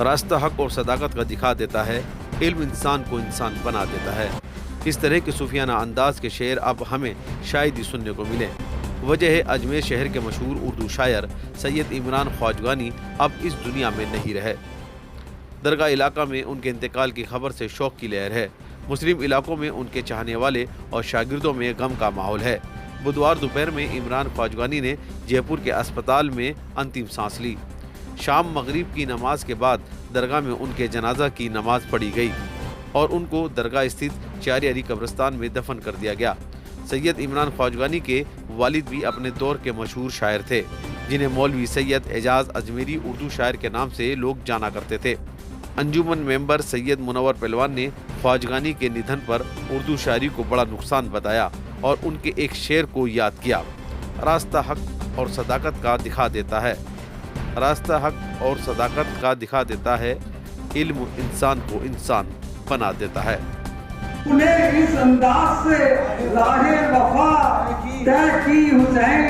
रास्ता हक और सदाकत का दिखा देता है, इल्म इंसान को इंसान बना देता है। इस तरह के सूफियाना अंदाज के शेर अब हमें शायद ही सुनने को मिले। वजह है अजमेर शहर के मशहूर उर्दू शायर सैयद इमरान ख्वाजगानी अब इस दुनिया में नहीं रहे। दरगाह इलाका में उनके इंतकाल की खबर से शौक की लहर है। मुस्लिम इलाकों में उनके चाहने वाले और शागिर्दों में गम का माहौल है। बुधवार दोपहर में इमरान ख्वाजगानी ने जयपुर के अस्पताल में अंतिम सांस ली। शाम मगरिब की नमाज के बाद दरगाह में उनके जनाजा की नमाज पढ़ी गई और उनको दरगाह स्थित चारी अली कब्रिस्तान में दफन कर दिया गया। सैयद इमरान ख्वाजगानी के वालिद भी अपने दौर के मशहूर शायर थे, जिन्हें मौलवी सैयद एजाज अजमेरी उर्दू शायर के नाम से लोग जाना करते थे। अंजुमन मेंबर सैयद मुनव्वर पहलवान ने ख्वाजगानी के निधन पर उर्दू शायरी को बड़ा नुकसान बताया और उनके एक शेर को याद किया। रास्ता हक और सदाकत का दिखा देता है, रास्ता हक और सदाकत का दिखा देता है, इल्म इंसान को इंसान बना देता है। उन्हें इस अंदाज से राहे वफा तय की हुसैन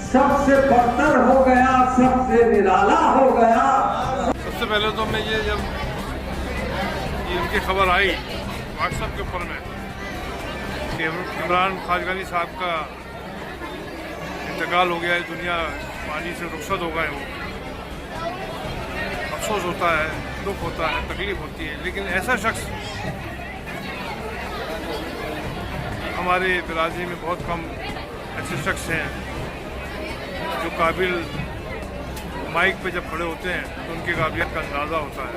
सबसे बदतर हो गया, सबसे निराला हो गया। सबसे पहले तो मैं जब इनकी खबर आई व्हाट्सएप के ऊपर में कि इमरान ख्वाजगानी साहब का इंतकाल हो गया है, दुनिया पानी से रुखसत हो गए, वो अफसोस होता है, दुख होता है, तकलीफ होती है। लेकिन ऐसा शख्स हमारे बिरादरी में बहुत कम ऐसे शख्स हैं जो काबिल माइक पे जब खड़े होते हैं तो उनकी काबिलियत का अंदाज़ा होता है।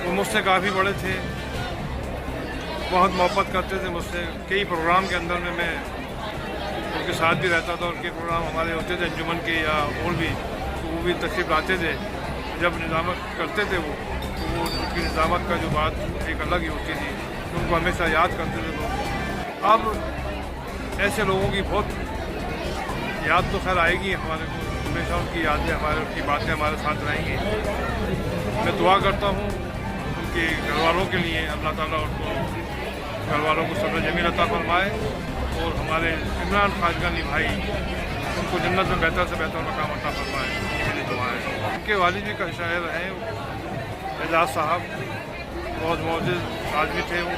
वो मुझसे काफ़ी बड़े थे, बहुत मोहब्बत करते थे मुझसे। कई प्रोग्राम के अंदर में मैं उनके साथ भी रहता था। उनके प्रोग्राम हमारे होते थे अंजुमन के या और भी, तो वो भी तशरीफ़ लाते थे। जब निज़ामत करते थे वो, तो वो उनकी निज़ामत का जो बात एक अलग ही होती थी, तो उनको हमेशा याद करते थे लोग। अब ऐसे लोगों की बहुत याद तो खैर आएगी हमारे को, हमेशा उनकी यादें हमारे, उनकी बातें हमारे साथ रहेंगी। मैं दुआ करता हूँ उनके घर वालों के लिए, अल्लाह ताला उनको घर वालों को सब्र जमील अता फरमाए और हमारे इमरान ख्वाजगानी भाई उनको जन्नत में बेहतर से बेहतर मकाम अता फरमाए, ये मेरी दुआ है। उनके वालिद भी का शायर हैं एजाज साहब, बहुत मौजूद आदमी थे, वो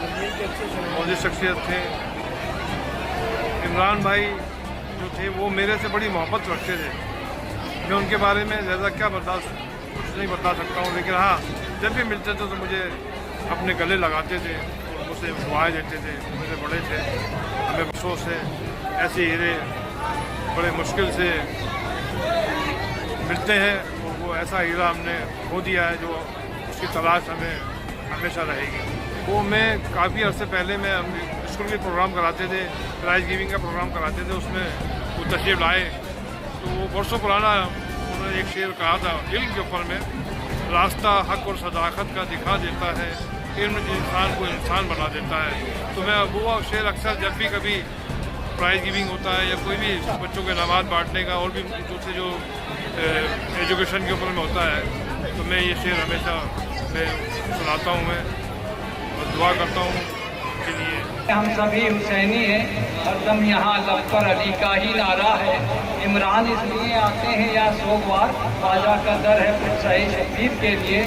मौजूद शख्सियत थे। इमरान भाई जो थे वो मेरे से बड़ी मोहब्बत रखते थे। मैं उनके बारे में ज़्यादा क्या कुछ नहीं बता सकता हूँ, लेकिन हाँ, जब भी मिलते थे तो मुझे अपने गले लगाते थे और मुझसे दुआएं देते थे। मुझे बड़े थे, हमें अफसोस है ऐसे हीरे बड़े मुश्किल से मिलते हैं और वो ऐसा हीरा हमने खो दिया है जो उसकी तलाश हमें हमेशा रहेगी। वो मैं काफ़ी अर्से पहले मैं स्कूल के प्रोग्राम कराते थे, प्राइज़ गिविंग का प्रोग्राम कराते थे, उसमें वो तशरीफ़ लाए तो वो बरसों पुराना उन्होंने एक शेर कहा था इल्म के ऊपर में, रास्ता हक और सदाकत का दिखा देता है, इल्म इंसान को इंसान बना देता है। तो मैं वो शेर अक्सर जब भी कभी प्राइज़ गिविंग होता है या कोई भी बच्चों के इनामात बांटने का और भी दूसरे जो एजुकेशन के ऊपर में होता है, तो मैं ये शेर हमेशा मैं सुनाता हूँ मैं और दुआ करता हूँ के लिए। हम सभी हुसैनी हैं, हरदम यहाँ लफ्ज़ अली का ही नारा है। इमरान इसलिए आते हैं या सोगवार, ख्वाजा का दर है कुछ सही शबीर के लिए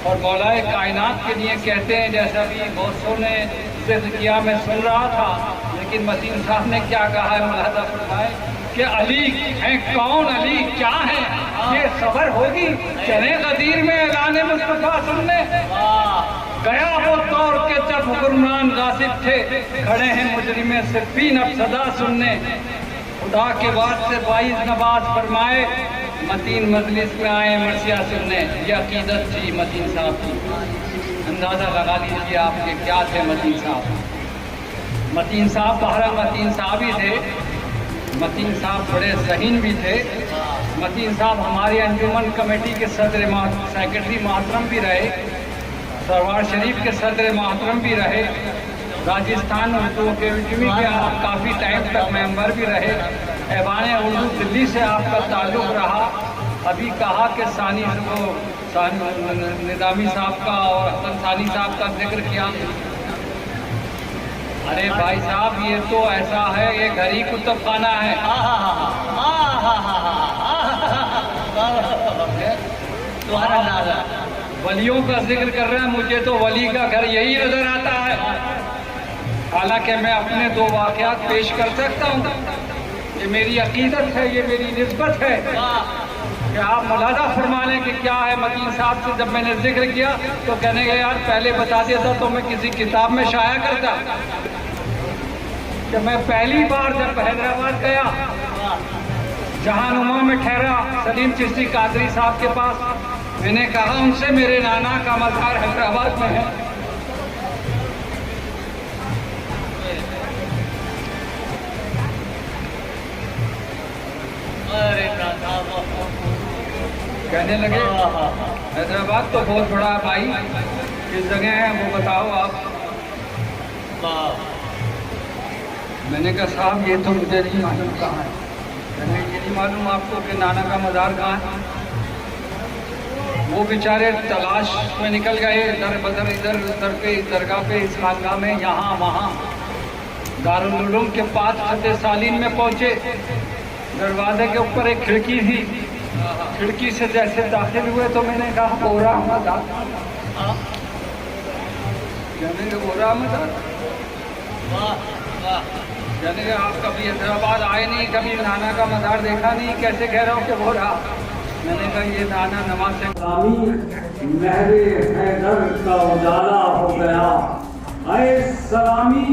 और मौलाए कायनात के लिए कहते हैं। जैसा कि दोस्तों ने जिक्र किया, मैं सुन रहा था, लेकिन मतीन साहब ने क्या कहा है, मुलाहजा फरमाए कि अली हैं कौन, अली क्या है, ये सबर होगी चले गदीर में ऐलान मुस्तफा सुनने। गया वो दौर के जब हुक्मरान गासिब थे, खड़े हैं मुजरिमे सिर्फीन अब सदा सुनने। खुदा के बाद से 22 नवाज फरमाए, मतीन मजलिस में आए मरसिया सुनने। ये अकीदत थी मतीन साहब की। अंदाज़ा लगा लीजिए आपके क्या थे मतीन साहब। मतीन साहब बहरा मतीन साहब ही थे। मतीन साहब बड़े ज़हीन भी थे। मतीन साहब हमारे अंजुमन कमेटी के सेक्रेटरी मोहतरम भी रहे, सरवार शरीफ के सदर मोहतरम भी रहे, राजस्थान उर्दू अकेडमी के आप काफ़ी टाइम तक मेंबर भी रहे, ऐवान उर्दू दिल्ली से आपका ताल्लुक़ रहा। अभी कहा कि सानी निज़ामी साहब का और हसन सानी साहब का जिक्र किया। अरे भाई साहब, ये तो ऐसा है, ये घर ही कुतुब खाना है। तुम्हारा नारा वलियों का जिक्र कर रहा है, मुझे तो वली का घर यही नजर आता है। हालांकि मैं अपने 2 वाक़यात पेश कर सकता हूँ, ये मेरी अकीदत है, ये मेरी निस्बत है कि आप मुलादा फरमा लें कि क्या है। मतीन साहब से जब मैंने जिक्र किया तो कहने गए यार पहले बता देता तो मैं किसी किताब में शाया करता। कि मैं पहली बार जब हैदराबाद गया, जहानुमा में ठहरा सलीम चिश्ती कादरी साहब के पास, मैंने कहा उनसे मेरे नाना का मज़ार हैदराबाद में है। कहने लगे हैदराबाद तो बहुत बड़ा है भाई, किस जगह है वो बताओ आप। मैंने कहा साहब ये तो मुझे नहीं मालूम कहाँ है। मैंने ये नहीं मालूम आपको कि नाना का मज़ार कहाँ है। वो बेचारे तलाश में निकल गए, दर बदर इधर उधर पे, इस दरगाह पे, इस खानगाह में, यहाँ वहाँ। दारुल उलूम के पास खते सालीन में पहुँचे, दरवाजे के ऊपर एक खिड़की थी। खिड़की से जैसे दाखिल हुए तो मैंने कहा बोरा अहमद बोरा अहमद यानी कि आप कभी हैदराबाद आए नहीं, कभी नाना का मज़ार देखा नहीं, कैसे कह रहा हूँ कि बोरा। मैंने कहा ये नाना नमाज से महरे हैदर का उजाला हो गया। ऐ सलामी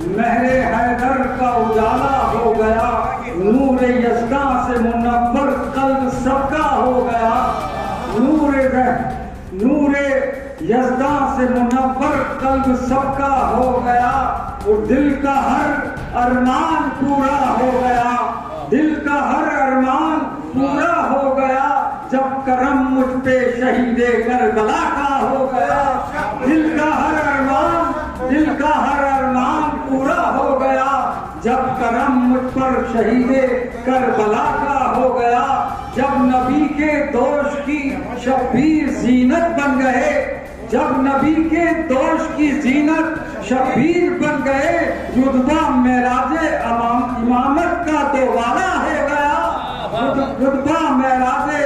महरे हैदर का उजाला हो गया। नूर यज़दा से मुनव्वर कल्ब सबका हो गया। नूर यज़दा से मुनव्वर कल्ब सबका हो गया। और दिल का हर अरमान पूरा हो गया। दिल का हर अरमान पूरा हो गया जब करम मुझ पे शहीदे करबला का हो गया। दिल का हर अरमान पूरा हो गया जब करम मुझ पर शहीदे करबला का हो गया। जब नबी के दोष की शब्बीर जीनत बन गए, जब नबी के दोष की जीनत शब्बीर बन गए, रुतबा मेराजे इमामत का दोबारा हो गया। रुतबा मेराजे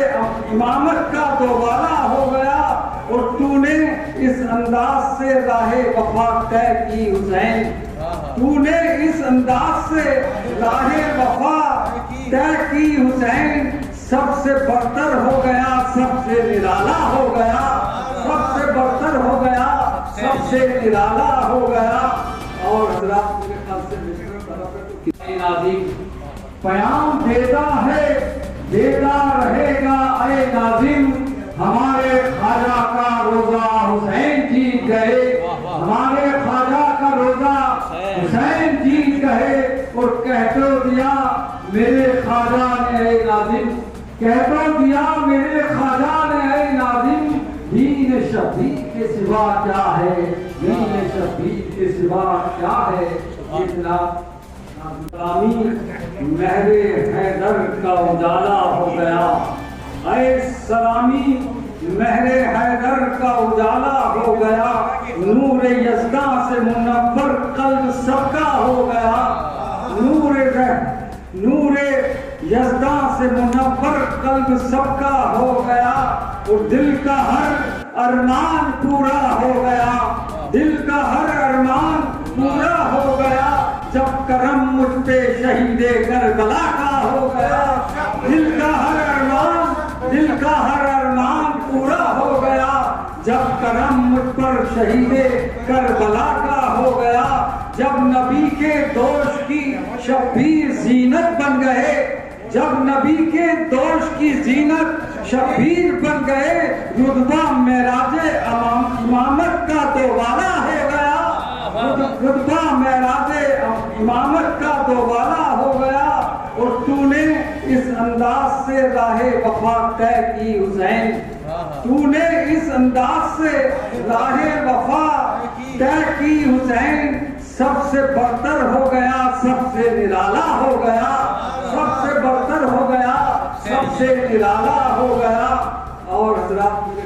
इमामत का दोबारा हो गया। और तूने इस अंदाज से राहे वफा तय की हुसैन। तूने इस अंदाज से राहे वफा तय की हुसैन। सबसे बरतर हो गया, सबसे निराला हो गया। सबसे बरतर हो गया, सबसे निराला हो गया। और हज़रात मेरे ख्याल से नाज़िम पयाम देता है, देता रहेगा ऐ नाज़िम। हमारे ख्वाजा का रोजा हुसैन जीत गए। हमारे ख्वाजा का रोजा हुसैन जीत गए। और कह तो दिया मेरे ख्वाजा ने ऐ नाज़िम, कह तो दिया मेरे ख्वाजा ने ऐ नाज़िम। दीन शबीर के सिवा क्या है, दीन शबीर के सिवा क्या है। इतना महरे हैदर का उजाला हो गया। ऐ सलामी महरे हैदर का उजाला हो गया। नूर यज़दा से मुनव्वर कल्ब सबका हो गया। नूर यज़दा से मुनव्वर कल्ब सबका हो गया। और दिल का हर अरमान पूरा हो गया। दिल का हर अरमान पूरा हो गया जब करम मुझ पे शहीदे करबला का हो गया। दिल का हर अरमान पूरा हो गया जब करम मुझ पर शहीदे करबला का हो गया। जब नबी के दोष की शब्बीर जीनत बन गए, जब नबी के दोष की जीनत शब्बीर बन गए, रुतबा मेराजे इमामत का दोबारा हो गया। रुतबा मेराजे इमामत का दोबारा हो गया। और तूने इस अंदाज से राहे वफा तय की हुसैन। तूने इस अंदाज से राहे वफा तय की हुसैन। सबसे बरतर हो गया, सबसे निराला हो गया। सबसे बरतर हो गया, सबसे निराला हो गया। और हज़रात